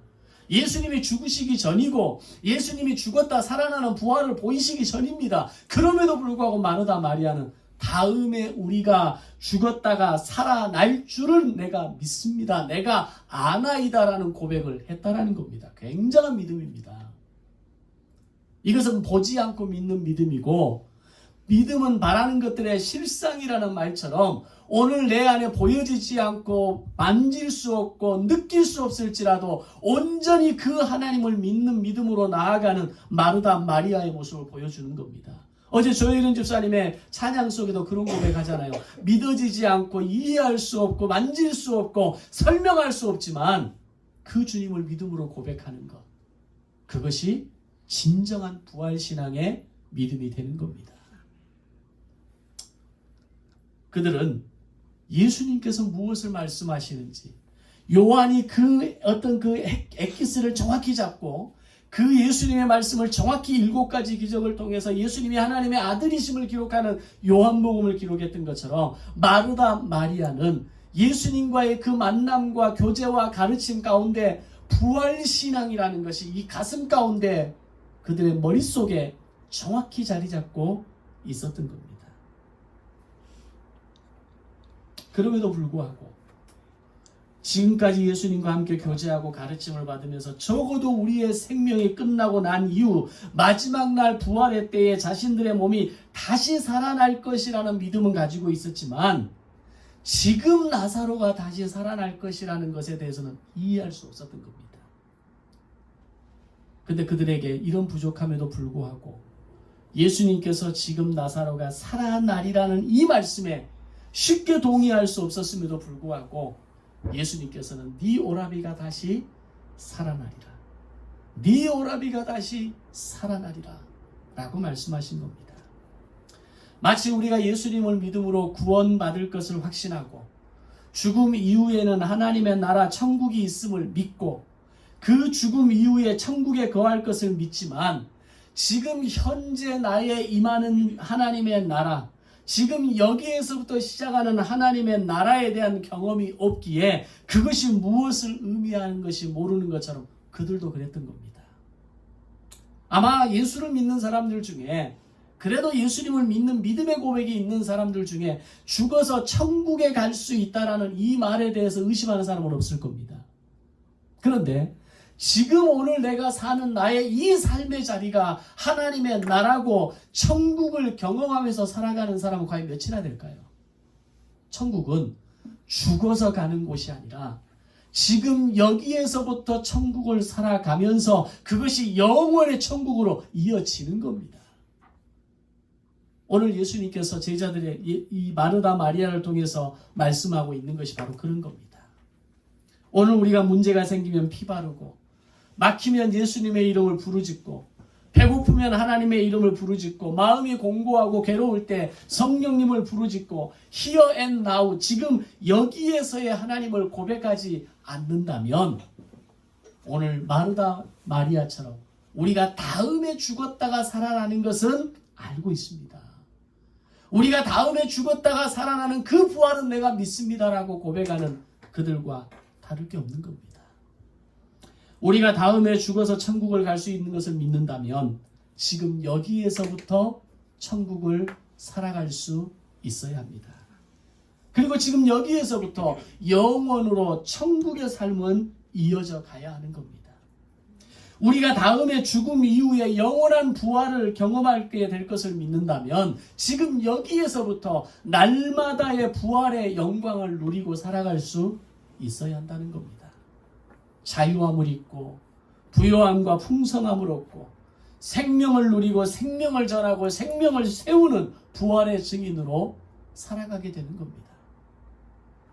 예수님이 죽으시기 전이고 예수님이 죽었다 살아나는 부활을 보이시기 전입니다. 그럼에도 불구하고 마르다 마리아는 다음에 우리가 죽었다가 살아날 줄을 내가 믿습니다. 내가 아나이다라는 고백을 했다라는 겁니다. 굉장한 믿음입니다. 이것은 보지 않고 믿는 믿음이고, 믿음은 바라는 것들의 실상이라는 말처럼 오늘 내 안에 보여지지 않고 만질 수 없고 느낄 수 없을지라도 온전히 그 하나님을 믿는 믿음으로 나아가는 마르다 마리아의 모습을 보여주는 겁니다. 어제 조혜련 집사님의 찬양 속에도 그런 고백하잖아요. 믿어지지 않고 이해할 수 없고 만질 수 없고 설명할 수 없지만 그 주님을 믿음으로 고백하는 것, 그것이 진정한 부활신앙의 믿음이 되는 겁니다. 그들은 예수님께서 무엇을 말씀하시는지, 요한이 그 어떤 그 엑기스를 정확히 잡고 그 예수님의 말씀을 정확히 7가지 기적을 통해서 예수님이 하나님의 아들이심을 기록하는 요한복음을 기록했던 것처럼 마르다 마리아는 예수님과의 그 만남과 교제와 가르침 가운데 부활신앙이라는 것이 이 가슴 가운데 그들의 머릿속에 정확히 자리 잡고 있었던 겁니다. 그럼에도 불구하고 지금까지 예수님과 함께 교제하고 가르침을 받으면서 적어도 우리의 생명이 끝나고 난 이후 마지막 날 부활의 때에 자신들의 몸이 다시 살아날 것이라는 믿음은 가지고 있었지만 지금 나사로가 다시 살아날 것이라는 것에 대해서는 이해할 수 없었던 겁니다. 근데 그들에게 이런 부족함에도 불구하고 예수님께서 지금 나사로가 살아나리라는 이 말씀에 쉽게 동의할 수 없었음에도 불구하고 예수님께서는 네 오라비가 다시 살아나리라, 네 오라비가 다시 살아나리라 라고 말씀하신 겁니다. 마치 우리가 예수님을 믿음으로 구원받을 것을 확신하고 죽음 이후에는 하나님의 나라 천국이 있음을 믿고 그 죽음 이후에 천국에 거할 것을 믿지만 지금 현재 나에 임하는 하나님의 나라, 지금 여기에서부터 시작하는 하나님의 나라에 대한 경험이 없기에 그것이 무엇을 의미하는 것이 모르는 것처럼 그들도 그랬던 겁니다. 아마 예수를 믿는 사람들 중에, 그래도 예수님을 믿는 믿음의 고백이 있는 사람들 중에 죽어서 천국에 갈 수 있다라는 이 말에 대해서 의심하는 사람은 없을 겁니다. 그런데 지금 오늘 내가 사는 나의 이 삶의 자리가 하나님의 나라고 천국을 경험하면서 살아가는 사람은 과연 몇이나 될까요? 천국은 죽어서 가는 곳이 아니라 지금 여기에서부터 천국을 살아가면서 그것이 영원의 천국으로 이어지는 겁니다. 오늘 예수님께서 제자들의 이 마르다 마리아를 통해서 말씀하고 있는 것이 바로 그런 겁니다. 오늘 우리가 문제가 생기면 피 바르고, 막히면 예수님의 이름을 부르짖고, 배고프면 하나님의 이름을 부르짖고, 마음이 공고하고 괴로울 때 성령님을 부르짖고, here and now, 지금 여기에서의 하나님을 고백하지 않는다면 오늘 마르다 마리아처럼 우리가 다음에 죽었다가 살아나는 것은 알고 있습니다. 우리가 다음에 죽었다가 살아나는 그 부활은 내가 믿습니다라고 고백하는 그들과 다를 게 없는 겁니다. 우리가 다음에 죽어서 천국을 갈 수 있는 것을 믿는다면 지금 여기에서부터 천국을 살아갈 수 있어야 합니다. 그리고 지금 여기에서부터 영원으로 천국의 삶은 이어져 가야 하는 겁니다. 우리가 다음에 죽음 이후에 영원한 부활을 경험하게 될 것을 믿는다면 지금 여기에서부터 날마다의 부활의 영광을 누리고 살아갈 수 있어야 한다는 겁니다. 자유함을 잊고 부요함과 풍성함을 얻고 생명을 누리고 생명을 전하고 생명을 세우는 부활의 증인으로 살아가게 되는 겁니다.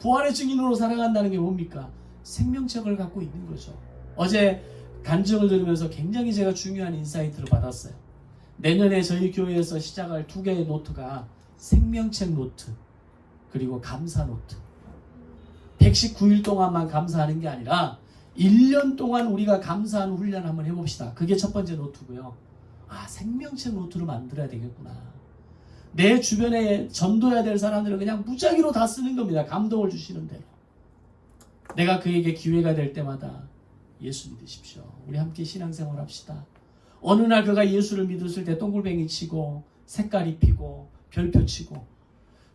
부활의 증인으로 살아간다는 게 뭡니까? 생명책을 갖고 있는 거죠. 어제 간증을 들으면서 굉장히 제가 중요한 인사이트를 받았어요. 내년에 저희 교회에서 시작할 2개의 노트가 생명책 노트, 그리고 감사 노트. 119일 동안만 감사하는 게 아니라 1년 동안 우리가 감사하는 훈련 한번 해봅시다. 그게 첫 번째 노트고요. 생명책 노트를 만들어야 되겠구나. 내 주변에 전도해야 될 사람들은 그냥 무작위로 다 쓰는 겁니다. 감동을 주시는 대로. 내가 그에게 기회가 될 때마다 예수 믿으십시오. 우리 함께 신앙생활 합시다. 어느 날 그가 예수를 믿었을 때 동글뱅이 치고 색깔 입히고 별표 치고,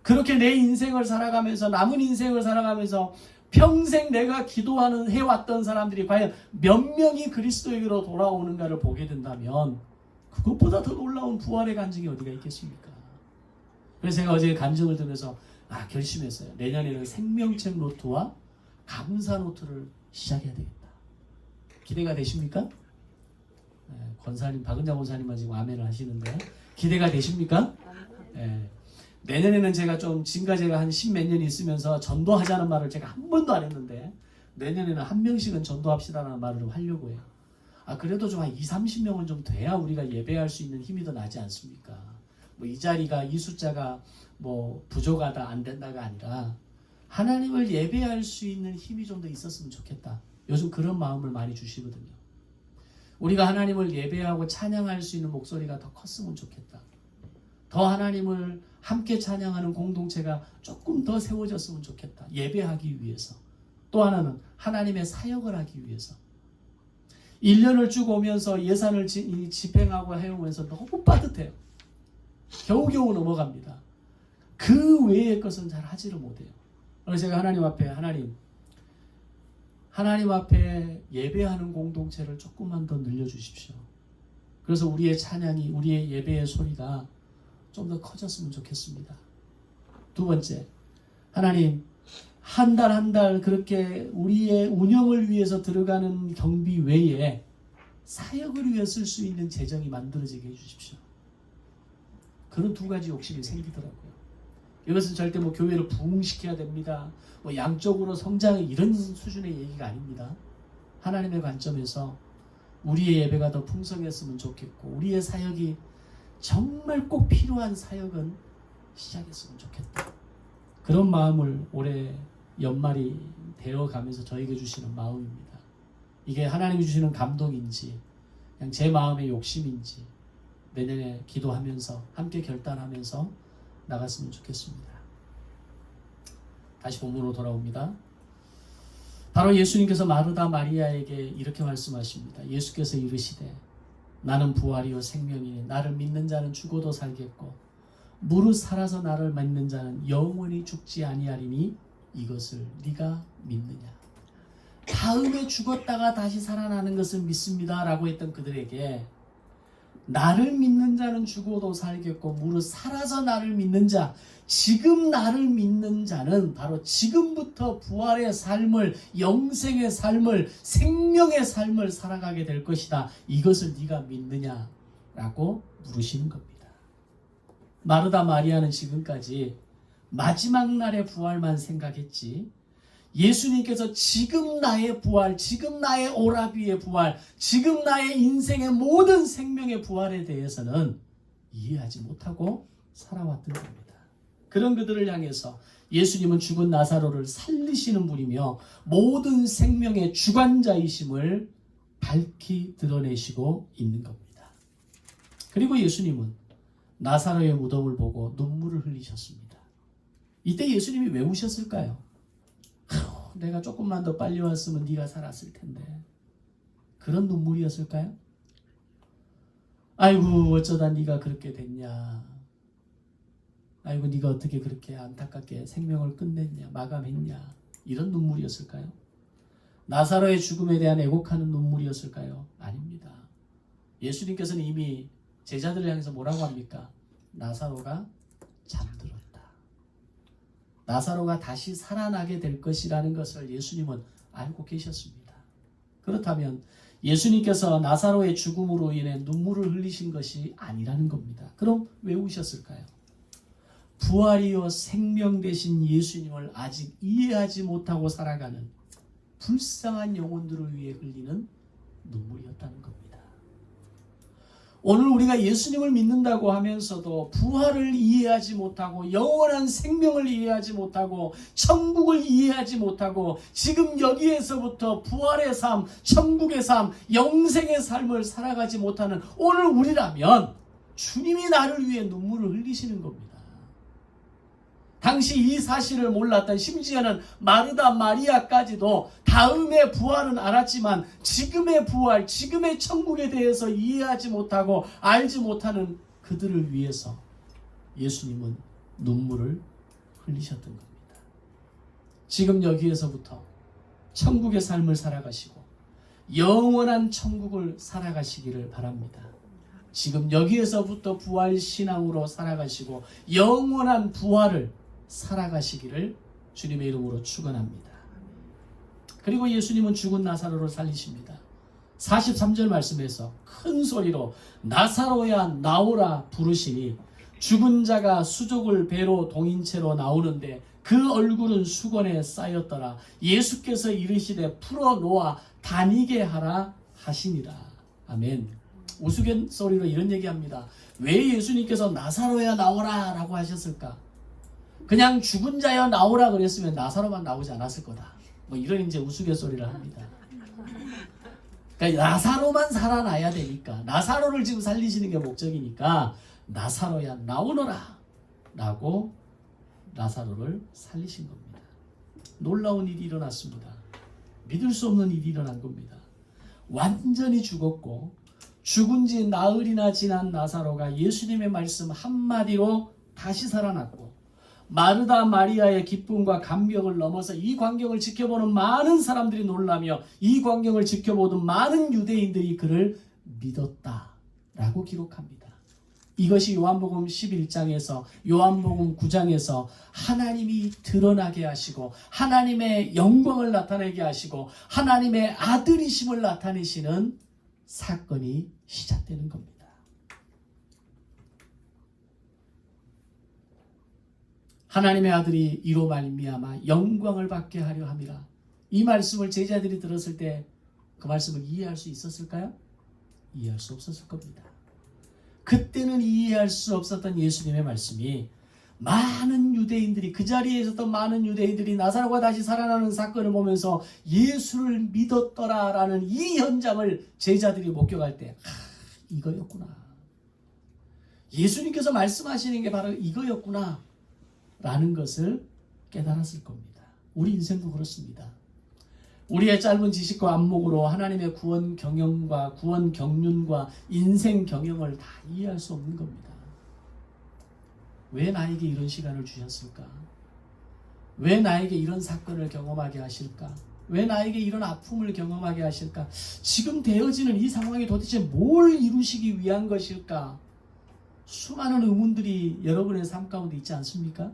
그렇게 내 인생을 살아가면서, 남은 인생을 살아가면서 평생 내가 기도하는 해왔던 사람들이 과연 몇 명이 그리스도에게로 돌아오는가를 보게 된다면 그것보다 더 놀라운 부활의 간증이 어디가 있겠습니까? 그래서 제가 어제 간증을 들으면서 결심했어요. 내년에는 생명책 노트와 감사 노트를 시작해야 되겠다. 기대가 되십니까? 권사님, 박은장 권사님만 지금 아멘을 하시는데 기대가 되십니까? 내년에는 제가 좀 지금까지 제가 한 10몇 년 있으면서 전도하자는 말을 제가 한 번도 안 했는데 내년에는 한 명씩은 전도합시다라는 말을 좀 하려고 해요. 그래도 좀 한 20-30명은 좀 돼야 우리가 예배할 수 있는 힘이 더 나지 않습니까? 이 자리가, 이 숫자가 부족하다 안 된다가 아니라 하나님을 예배할 수 있는 힘이 좀 더 있었으면 좋겠다. 요즘 그런 마음을 많이 주시거든요. 우리가 하나님을 예배하고 찬양할 수 있는 목소리가 더 컸으면 좋겠다. 더 하나님을 함께 찬양하는 공동체가 조금 더 세워졌으면 좋겠다. 예배하기 위해서. 또 하나는 하나님의 사역을 하기 위해서. 1년을 쭉 오면서 예산을 집행하고 해오면서 너무 빠듯해요. 겨우겨우 넘어갑니다. 그 외의 것은 잘 하지를 못해요. 그래서 제가 하나님 앞에 예배하는 공동체를 조금만 더 늘려주십시오. 그래서 우리의 찬양이, 우리의 예배의 소리가 좀 더 커졌으면 좋겠습니다. 두 번째, 하나님, 한 달 한 달 그렇게 우리의 운영을 위해서 들어가는 경비 외에 사역을 위해 쓸 수 있는 재정이 만들어지게 해주십시오. 그런 두 가지 욕심이 생기더라고요. 이것은 절대 교회를 부흥시켜야 됩니다. 양적으로 성장해 이런 수준의 얘기가 아닙니다. 하나님의 관점에서 우리의 예배가 더 풍성했으면 좋겠고, 우리의 사역이 정말 꼭 필요한 사역은 시작했으면 좋겠다. 그런 마음을 올해 연말이 되어가면서 저에게 주시는 마음입니다. 이게 하나님이 주시는 감동인지 그냥 제 마음의 욕심인지 내년에 기도하면서 함께 결단하면서 나갔으면 좋겠습니다. 다시 본문으로 돌아옵니다. 바로 예수님께서 마르다 마리아에게 이렇게 말씀하십니다. 예수께서 이르시되 나는 부활이요 생명이니 나를 믿는 자는 죽어도 살겠고 무릇 살아서 나를 믿는 자는 영원히 죽지 아니하리니 이것을 네가 믿느냐. 다음에 죽었다가 다시 살아나는 것을 믿습니다 라고 했던 그들에게 나를 믿는 자는 죽어도 살겠고 무릇 살아서 나를 믿는 자, 지금 나를 믿는 자는 바로 지금부터 부활의 삶을, 영생의 삶을, 생명의 삶을 살아가게 될 것이다. 이것을 네가 믿느냐 라고 물으시는 겁니다. 마르다 마리아는 지금까지 마지막 날의 부활만 생각했지, 예수님께서 지금 나의 부활, 지금 나의 오라비의 부활, 지금 나의 인생의 모든 생명의 부활에 대해서는 이해하지 못하고 살아왔던 겁니다. 그런 그들을 향해서 예수님은 죽은 나사로를 살리시는 분이며 모든 생명의 주관자이심을 밝히 드러내시고 있는 겁니다. 그리고 예수님은 나사로의 무덤을 보고 눈물을 흘리셨습니다. 이때 예수님이 왜 우셨을까요? 내가 조금만 더 빨리 왔으면 네가 살았을 텐데. 그런 눈물이었을까요? 아이고 어쩌다 네가 그렇게 됐냐. 아이고 네가 어떻게 그렇게 안타깝게 생명을 끝냈냐, 마감했냐. 이런 눈물이었을까요? 나사로의 죽음에 대한 애곡하는 눈물이었을까요? 아닙니다. 예수님께서는 이미 제자들을 향해서 뭐라고 합니까? 나사로가 잠들었다. 나사로가 다시 살아나게 될 것이라는 것을 예수님은 알고 계셨습니다. 그렇다면 예수님께서 나사로의 죽음으로 인해 눈물을 흘리신 것이 아니라는 겁니다. 그럼 왜 우셨을까요? 부활이요 생명 되신 예수님을 아직 이해하지 못하고 살아가는 불쌍한 영혼들을 위해 흘리는 눈물이었다는 겁니다. 오늘 우리가 예수님을 믿는다고 하면서도 부활을 이해하지 못하고 영원한 생명을 이해하지 못하고 천국을 이해하지 못하고 지금 여기에서부터 부활의 삶, 천국의 삶, 영생의 삶을 살아가지 못하는 오늘 우리라면 주님이 나를 위해 눈물을 흘리시는 겁니다. 당시 이 사실을 몰랐던 심지어는 마르다 마리아까지도 다음의 부활은 알았지만 지금의 부활, 지금의 천국에 대해서 이해하지 못하고 알지 못하는 그들을 위해서 예수님은 눈물을 흘리셨던 겁니다. 지금 여기에서부터 천국의 삶을 살아가시고 영원한 천국을 살아가시기를 바랍니다. 지금 여기에서부터 부활 신앙으로 살아가시고 영원한 부활을 살아가시기를 주님의 이름으로 축원합니다. 그리고 예수님은 죽은 나사로를 살리십니다. 43절 말씀에서 큰 소리로 나사로야 나오라 부르시니 죽은 자가 수족을 배로 동인 채로 나오는데 그 얼굴은 수건에 쌓였더라. 예수께서 이르시되 풀어놓아 다니게 하라 하시니라. 아멘. 우스갯소리로 이런 얘기합니다. 왜 예수님께서 나사로야 나오라 라고 하셨을까? 그냥 죽은 자여 나오라 그랬으면 나사로만 나오지 않았을 거다. 뭐 이런 이제 우스갯소리를 합니다. 그러니까 나사로만 살아나야 되니까, 나사로를 지금 살리시는 게 목적이니까 나사로야 나오너라 라고 나사로를 살리신 겁니다. 놀라운 일이 일어났습니다. 믿을 수 없는 일이 일어난 겁니다. 완전히 죽었고 죽은 지 나흘이나 지난 나사로가 예수님의 말씀 한마디로 다시 살아났고 마르다 마리아의 기쁨과 감격을 넘어서 이 광경을 지켜보는 많은 사람들이 놀라며 이 광경을 지켜보던 많은 유대인들이 그를 믿었다라고 기록합니다. 이것이 요한복음 11장에서 요한복음 9장에서 하나님이 드러나게 하시고 하나님의 영광을 나타내게 하시고 하나님의 아들이심을 나타내시는 사건이 시작되는 겁니다. 하나님의 아들이 이로 말미암아 영광을 받게 하려 함이라. 이 말씀을 제자들이 들었을 때 그 말씀을 이해할 수 있었을까요? 이해할 수 없었을 겁니다. 그때는 이해할 수 없었던 예수님의 말씀이 많은 유대인들이, 그 자리에 있었던 많은 유대인들이 나사로가 다시 살아나는 사건을 보면서 예수를 믿었더라라는 이 현장을 제자들이 목격할 때 이거였구나. 예수님께서 말씀하시는 게 바로 이거였구나 라는 것을 깨달았을 겁니다. 우리 인생도 그렇습니다. 우리의 짧은 지식과 안목으로 하나님의 구원 경영과 구원 경륜과 인생 경영을 다 이해할 수 없는 겁니다. 왜 나에게 이런 시간을 주셨을까? 왜 나에게 이런 사건을 경험하게 하실까? 왜 나에게 이런 아픔을 경험하게 하실까? 지금 되어지는 이 상황이 도대체 뭘 이루시기 위한 것일까? 수많은 의문들이 여러분의 삶 가운데 있지 않습니까?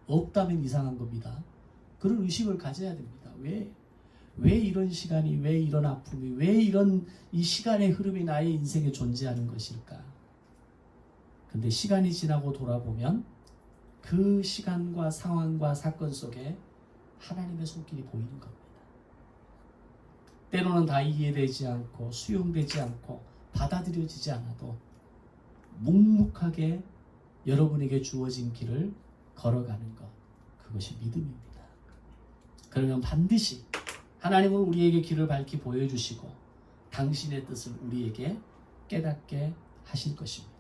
없다면 이상한 겁니다. 그런 의식을 가져야 됩니다. 왜 이런 시간이, 왜 이런 아픔이, 왜 이런 이 시간의 흐름이 나의 인생에 존재하는 것일까? 근데 시간이 지나고 돌아보면 그 시간과 상황과 사건 속에 하나님의 손길이 보이는 겁니다. 때로는 다 이해되지 않고 수용되지 않고 받아들여지지 않아도 묵묵하게 여러분에게 주어진 길을 걸어가는 것, 그것이 믿음입니다. 그러면 반드시 하나님은 우리에게 길을 밝히 보여주시고 당신의 뜻을 우리에게 깨닫게 하실 것입니다.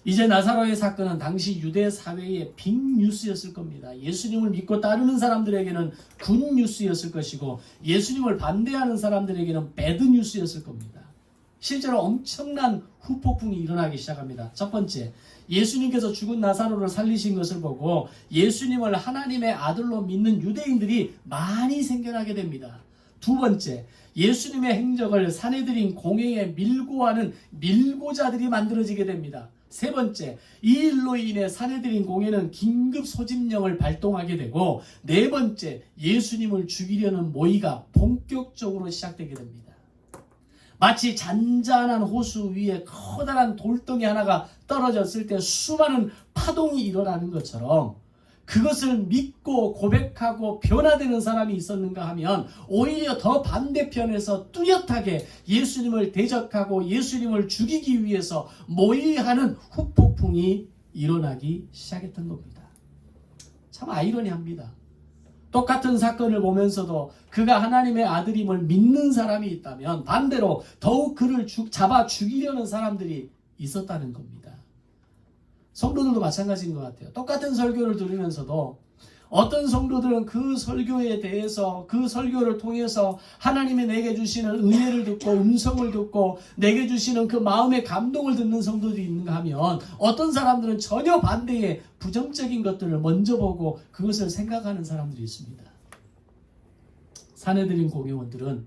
이제 나사로의 사건은 당시 유대 사회의 빅뉴스였을 겁니다. 예수님을 믿고 따르는 사람들에게는 굿뉴스였을 것이고 예수님을 반대하는 사람들에게는 배드뉴스였을 겁니다. 실제로 엄청난 후폭풍이 일어나기 시작합니다. 첫 번째, 예수님께서 죽은 나사로를 살리신 것을 보고 예수님을 하나님의 아들로 믿는 유대인들이 많이 생겨나게 됩니다. 두 번째, 예수님의 행적을 사내들인 공회에 밀고 하는 밀고자들이 만들어지게 됩니다. 세 번째, 이 일로 인해 사내들인 공회는 긴급 소집령을 발동하게 되고 네 번째, 예수님을 죽이려는 모의가 본격적으로 시작되게 됩니다. 마치 잔잔한 호수 위에 커다란 돌덩이 하나가 떨어졌을 때 수많은 파동이 일어나는 것처럼 그것을 믿고 고백하고 변화되는 사람이 있었는가 하면 오히려 더 반대편에서 뚜렷하게 예수님을 대적하고 예수님을 죽이기 위해서 모의하는 후폭풍이 일어나기 시작했던 겁니다. 참 아이러니합니다. 똑같은 사건을 보면서도 그가 하나님의 아들임을 믿는 사람이 있다면 반대로 더욱 그를 잡아 죽이려는 사람들이 있었다는 겁니다. 성도들도 마찬가지인 것 같아요. 똑같은 설교를 들으면서도 어떤 성도들은 그 설교에 대해서 그 설교를 통해서 하나님이 내게 주시는 은혜를 듣고 음성을 듣고 내게 주시는 그 마음의 감동을 듣는 성도들이 있는가 하면 어떤 사람들은 전혀 반대의 부정적인 것들을 먼저 보고 그것을 생각하는 사람들이 있습니다. 사내들인 공회원들은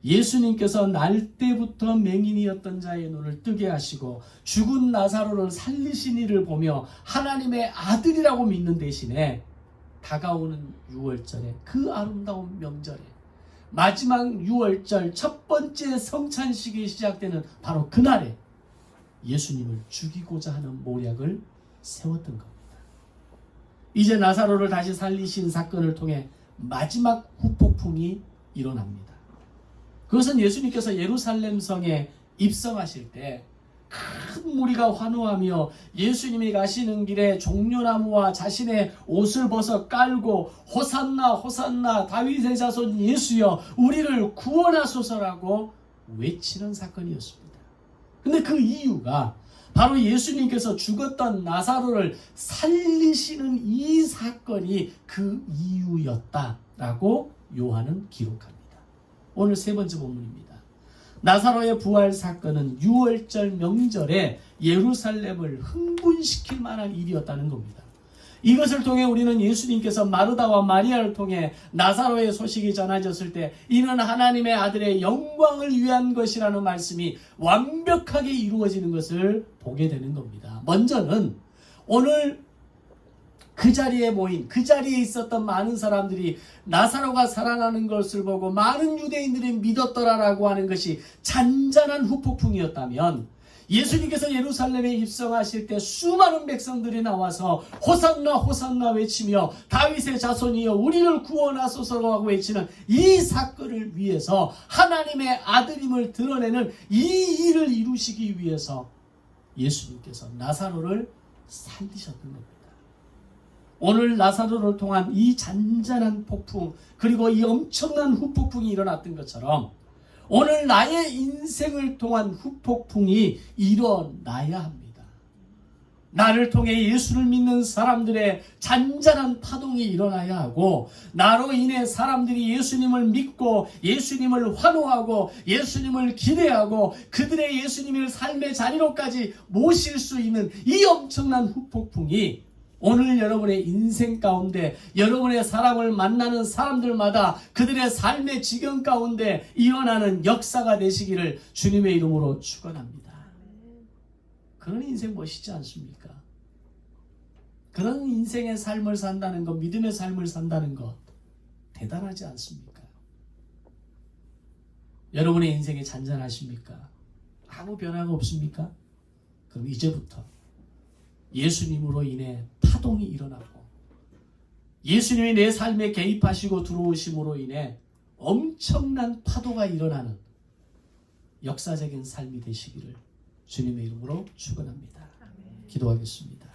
예수님께서 날 때부터 맹인이었던 자의 눈을 뜨게 하시고 죽은 나사로를 살리신 이를 보며 하나님의 아들이라고 믿는 대신에 다가오는 6월절에 그 아름다운 명절에 마지막 6월절 첫 번째 성찬식이 시작되는 바로 그날에 예수님을 죽이고자 하는 모략을 세웠던 겁니다. 이제 나사로를 다시 살리신 사건을 통해 마지막 후폭풍이 일어납니다. 그것은 예수님께서 예루살렘 성에 입성하실 때 큰 무리가 환호하며 예수님이 가시는 길에 종려나무와 자신의 옷을 벗어 깔고 호산나 호산나 다윗의 자손 예수여 우리를 구원하소서라고 외치는 사건이었습니다. 근데 그 이유가 바로 예수님께서 죽었던 나사로를 살리시는 이 사건이 그 이유였다라고 요한은 기록합니다. 오늘 세 번째 본문입니다. 나사로의 부활 사건은 6월절 명절에 예루살렘을 흥분시킬 만한 일이었다는 겁니다. 이것을 통해 우리는 예수님께서 마르다와 마리아를 통해 나사로의 소식이 전해졌을 때 이는 하나님의 아들의 영광을 위한 것이라는 말씀이 완벽하게 이루어지는 것을 보게 되는 겁니다. 먼저는 오늘 그 자리에 모인 그 자리에 있었던 많은 사람들이 나사로가 살아나는 것을 보고 많은 유대인들이 믿었더라라고 하는 것이 잔잔한 후폭풍이었다면 예수님께서 예루살렘에 입성하실 때 수많은 백성들이 나와서 호산나 호산나 외치며 다윗의 자손이여 우리를 구원하소서라고 외치는 이 사건을 위해서 하나님의 아들임을 드러내는 이 일을 이루시기 위해서 예수님께서 나사로를 살리셨던 겁니다. 오늘 나사로를 통한 이 잔잔한 폭풍 그리고 이 엄청난 후폭풍이 일어났던 것처럼 오늘 나의 인생을 통한 후폭풍이 일어나야 합니다. 나를 통해 예수를 믿는 사람들의 잔잔한 파동이 일어나야 하고 나로 인해 사람들이 예수님을 믿고 예수님을 환호하고 예수님을 기대하고 그들의 예수님을 삶의 자리로까지 모실 수 있는 이 엄청난 후폭풍이 오늘 여러분의 인생 가운데 여러분의 사람을 만나는 사람들마다 그들의 삶의 지경 가운데 일어나는 역사가 되시기를 주님의 이름으로 축원합니다. 그런 인생 멋있지 않습니까? 그런 인생의 삶을 산다는 것, 믿음의 삶을 산다는 것 대단하지 않습니까? 여러분의 인생이 잔잔하십니까? 아무 변화가 없습니까? 그럼 이제부터 예수님으로 인해 파동이 일어나고 예수님이 내 삶에 개입하시고 들어오심으로 인해 엄청난 파도가 일어나는 역사적인 삶이 되시기를 주님의 이름으로 축원합니다. 기도하겠습니다.